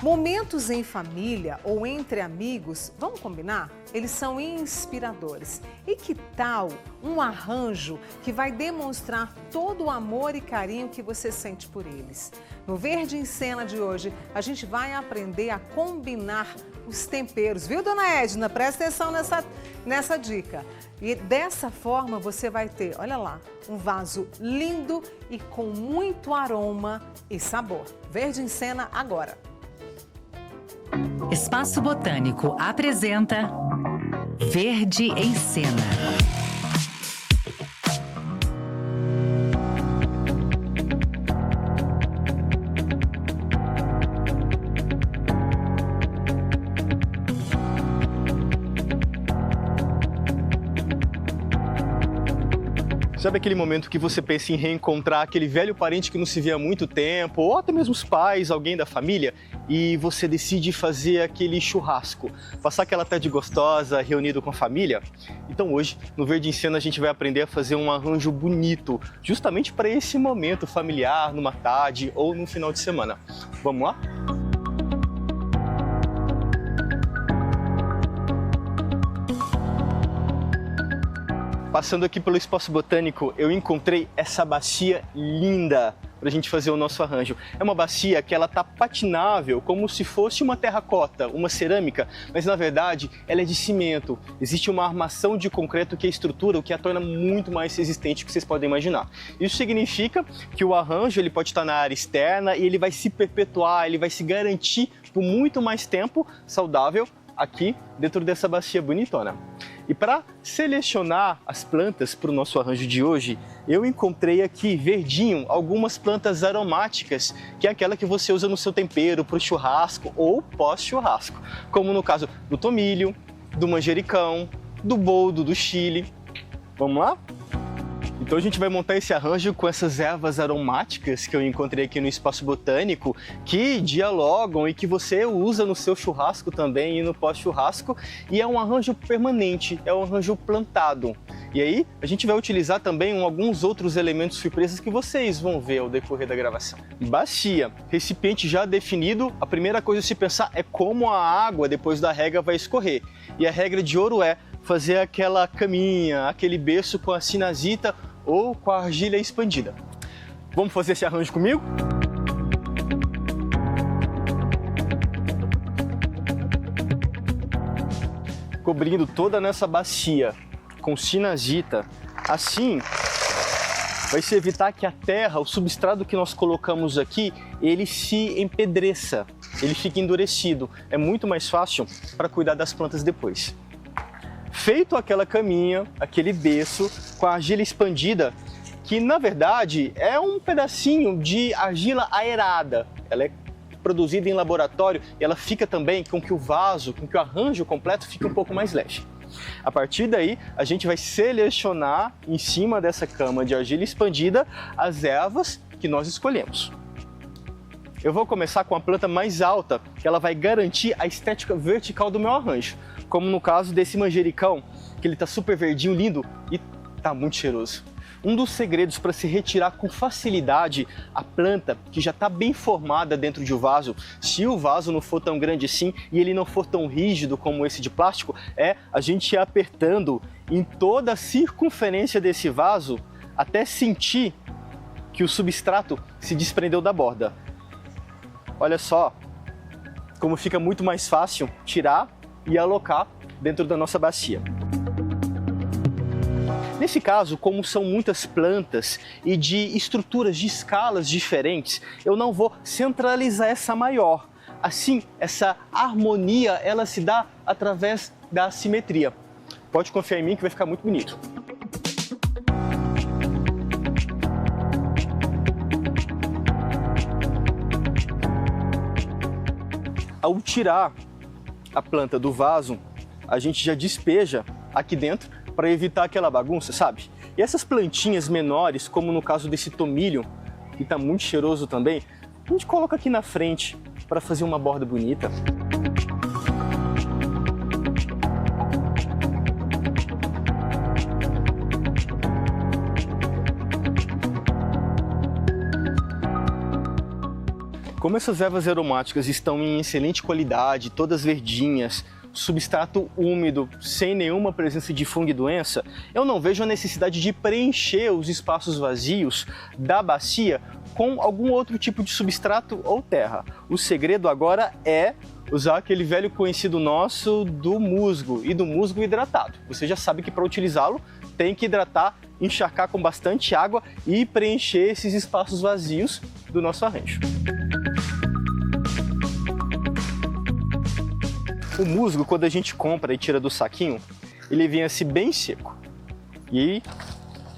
Momentos em família ou entre amigos, vamos combinar? Eles são inspiradores. E que tal um arranjo que vai demonstrar todo o amor e carinho que você sente por eles? No Verde em Cena de hoje, a gente vai aprender a combinar os temperos, viu, dona Edna? Presta atenção nessa dica. E dessa forma você vai ter, olha lá, um vaso lindo e com muito aroma e sabor. Verde em Cena agora. Espaço Botânico apresenta Verde em Cena. Sabe aquele momento que você pensa em reencontrar aquele velho parente que não se via há muito tempo, ou até mesmo os pais, alguém da família, e você decide fazer aquele churrasco, passar aquela tarde gostosa, reunido com a família? Então hoje, no Verde em Cena, a gente vai aprender a fazer um arranjo bonito, justamente para esse momento familiar, numa tarde ou no final de semana. Vamos lá? Passando aqui pelo Espaço Botânico, eu encontrei essa bacia linda para a gente fazer o nosso arranjo. É uma bacia que ela tá patinável, como se fosse uma terracota, uma cerâmica, mas na verdade ela é de cimento. Existe uma armação de concreto que é a estrutura, o que a torna muito mais resistente do que vocês podem imaginar. Isso significa que o arranjo ele pode estar na área externa e ele vai se perpetuar, ele vai se garantir por muito mais tempo saudável aqui dentro dessa bacia bonitona. E para selecionar as plantas para o nosso arranjo de hoje, eu encontrei aqui verdinho algumas plantas aromáticas, que é aquela que você usa no seu tempero para o churrasco ou pós-churrasco, como no caso do tomilho, do manjericão, do boldo, do chile. Vamos lá? Então a gente vai montar esse arranjo com essas ervas aromáticas que eu encontrei aqui no Espaço Botânico, que dialogam e que você usa no seu churrasco também e no pós-churrasco, e é um arranjo permanente, é um arranjo plantado. E aí a gente vai utilizar também alguns outros elementos surpresas que vocês vão ver ao decorrer da gravação. Bacia, recipiente já definido, a primeira coisa a se pensar é como a água depois da rega vai escorrer. E a regra de ouro é fazer aquela caminha, aquele berço com a sinazita ou com a argila expandida. Vamos fazer esse arranjo comigo? Cobrindo toda nessa bacia com sinazita, assim vai se evitar que a terra, o substrato que nós colocamos aqui, ele se empedreça, ele fica endurecido. É muito mais fácil para cuidar das plantas depois. Feito aquela caminha, aquele berço com a argila expandida, que na verdade é um pedacinho de argila aerada. Ela é produzida em laboratório e ela fica também com que o vaso, com que o arranjo completo fique um pouco mais leve. A partir daí, a gente vai selecionar em cima dessa cama de argila expandida as ervas que nós escolhemos. Eu vou começar com a planta mais alta, que ela vai garantir a estética vertical do meu arranjo. Como no caso desse manjericão, que ele está super verdinho, lindo e está muito cheiroso. Um dos segredos para se retirar com facilidade a planta que já está bem formada dentro de um vaso, se o vaso não for tão grande assim e ele não for tão rígido como esse de plástico, é a gente ir apertando em toda a circunferência desse vaso até sentir que o substrato se desprendeu da borda. Olha só como fica muito mais fácil tirar e alocar dentro da nossa bacia. Nesse caso, como são muitas plantas e de estruturas, de escalas diferentes, eu não vou centralizar essa maior. Assim, essa harmonia, ela se dá através da simetria. Pode confiar em mim que vai ficar muito bonito. Ao tirar a planta do vaso, a gente já despeja aqui dentro para evitar aquela bagunça, sabe? E essas plantinhas menores, como no caso desse tomilho, que está muito cheiroso também, a gente coloca aqui na frente para fazer uma borda bonita. Como essas ervas aromáticas estão em excelente qualidade, todas verdinhas, substrato úmido, sem nenhuma presença de fungo e doença, eu não vejo a necessidade de preencher os espaços vazios da bacia com algum outro tipo de substrato ou terra. O segredo agora é usar aquele velho conhecido nosso do musgo e do musgo hidratado. Você já sabe que para utilizá-lo tem que hidratar, encharcar com bastante água e preencher esses espaços vazios do nosso arranjo. O musgo, quando a gente compra e tira do saquinho, ele vem assim bem seco. E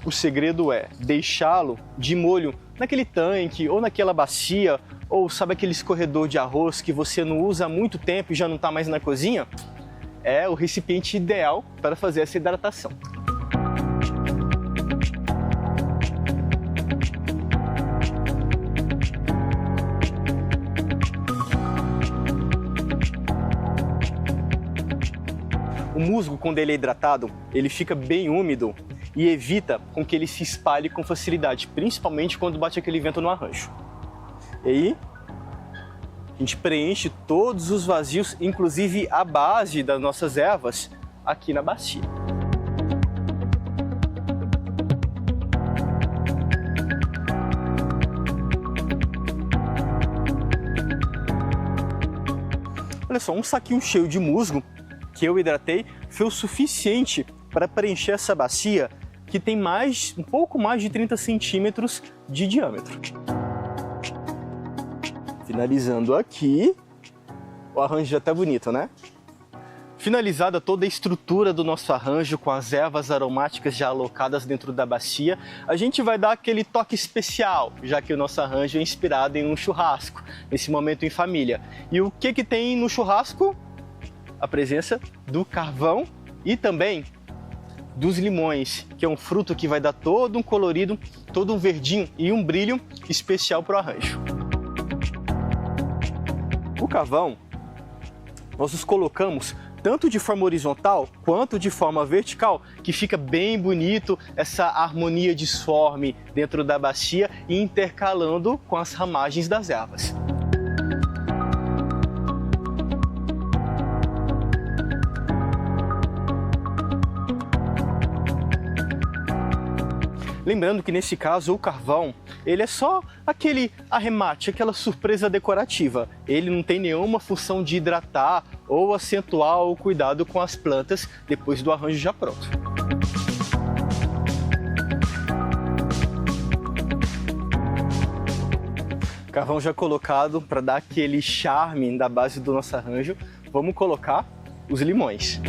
o segredo é deixá-lo de molho naquele tanque ou naquela bacia, ou sabe aquele escorredor de arroz que você não usa há muito tempo e já não está mais na cozinha? É o recipiente ideal para fazer essa hidratação. O musgo, quando ele é hidratado, ele fica bem úmido e evita com que ele se espalhe com facilidade, principalmente quando bate aquele vento no arranjo. E aí, a gente preenche todos os vazios, inclusive a base das nossas ervas, aqui na bacia. Olha só, um saquinho cheio de musgo que eu hidratei foi o suficiente para preencher essa bacia que tem um pouco mais de 30 centímetros de diâmetro. Finalizando aqui, o arranjo já está bonito, né? Finalizada toda a estrutura do nosso arranjo com as ervas aromáticas já alocadas dentro da bacia, a gente vai dar aquele toque especial, já que o nosso arranjo é inspirado em um churrasco, nesse momento em família. E o que tem no churrasco? A presença do carvão e também dos limões, que é um fruto que vai dar todo um colorido, todo um verdinho e um brilho especial para o arranjo. O carvão, nós os colocamos tanto de forma horizontal quanto de forma vertical, que fica bem bonito essa harmonia disforme dentro da bacia e intercalando com as ramagens das ervas. Lembrando que nesse caso o carvão, ele é só aquele arremate, aquela surpresa decorativa. Ele não tem nenhuma função de hidratar ou acentuar o cuidado com as plantas depois do arranjo já pronto. Carvão já colocado para dar aquele charme da base do nosso arranjo, vamos colocar os limões.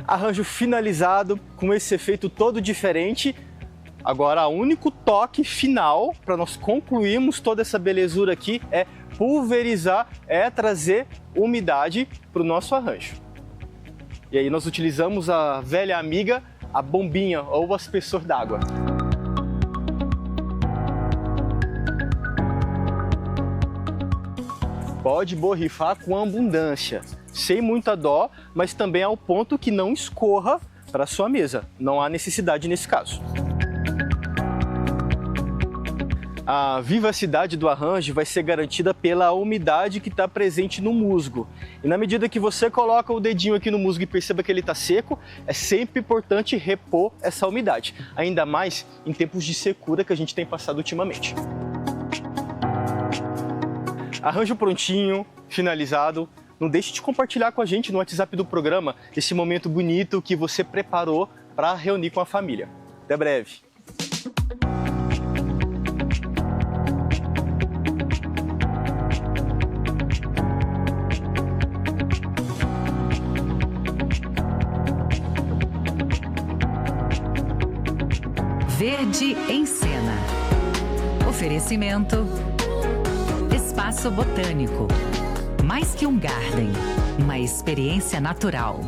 Arranjo finalizado com esse efeito todo diferente. Agora, o único toque final para nós concluirmos toda essa belezura aqui é pulverizar, trazer umidade para o nosso arranjo. E aí nós utilizamos a velha amiga, a bombinha ou o aspersor d'água. Pode borrifar com abundância, sem muita dó, mas também ao ponto que não escorra para a sua mesa. Não há necessidade nesse caso. A vivacidade do arranjo vai ser garantida pela umidade que está presente no musgo. E na medida que você coloca o dedinho aqui no musgo e perceba que ele está seco, é sempre importante repor essa umidade. Ainda mais em tempos de secura que a gente tem passado ultimamente. Arranjo prontinho, finalizado. Não deixe de compartilhar com a gente no WhatsApp do programa esse momento bonito que você preparou para reunir com a família. Até breve! Verde em Cena. Oferecimento Espaço Botânico. Mais que um garden, uma experiência natural.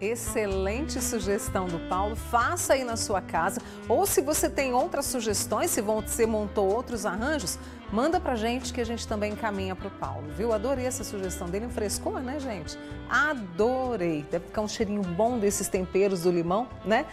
Excelente sugestão do Paulo, faça aí na sua casa. Ou se você tem outras sugestões, se você montou outros arranjos, Manda pra gente que a gente também encaminha pro Paulo, viu? Adorei essa sugestão dele, um frescor, né, gente? Adorei. Deve ficar um cheirinho bom desses temperos do limão, né?